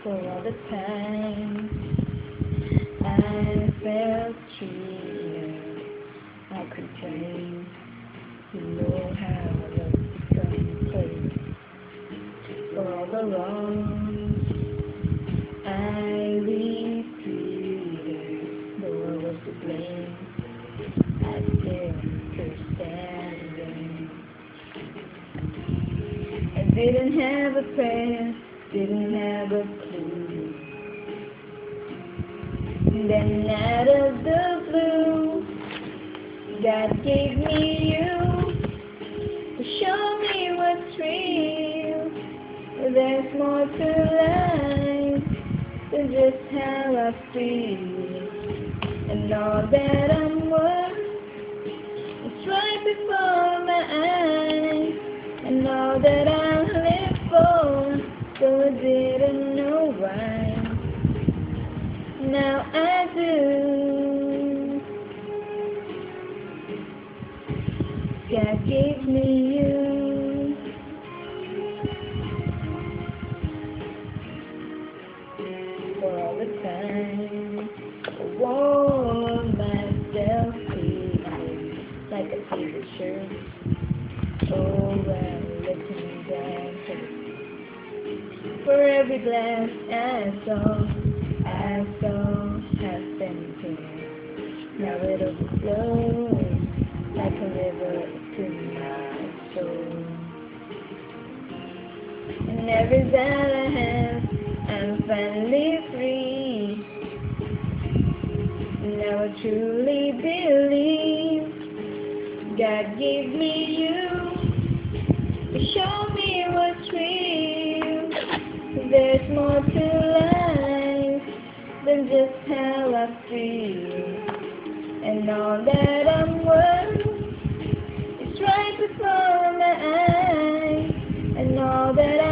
for all the time I felt cheated. I could tell you know how love becomes played. For all the wrongs I repeated, though I was to blame, I still could stand in. I didn't have a prayer, didn't have a clue. Then out of the blue, God gave me you to show me what's real. There's more to life than just how I feel. And all that I'm worth is right before my eyes. And all that I live for, so I didn't know why. Now I do. God gave me you. For all the time I wore myself clean like a favorite shirt. Oh, well, let me down. For every glass I saw has been filled. Now it overflows like a river to my soul. And every that I have, I'm finally free. Now I truly believe God gave me you to show me what's real. There's more to life than just how I feel. And all that I'm worth is right before my eyes. And all that I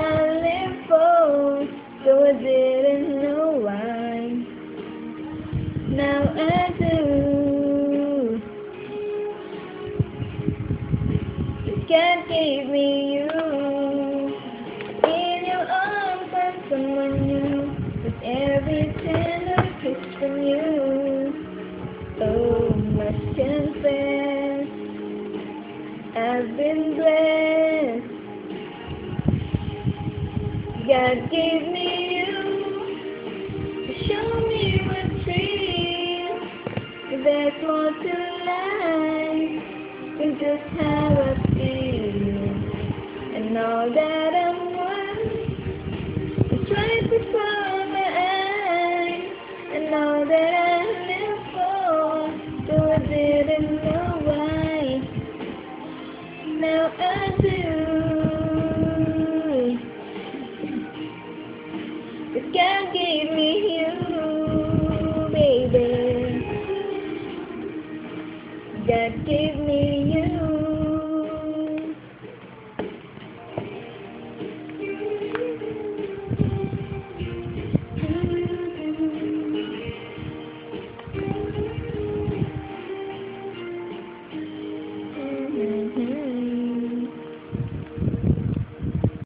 live for, so I didn't know why. Now I do. God gave me you. In your arms I'm someone new, with every tender kiss from you. Oh, must confess, I've been blessed. God gave me you to show me what's real. There's more to life than just how I feel. And all that I'm worth is right before my eyes. And all that I live for, so I didn't know why. Now I do. 'Cause God gave me you.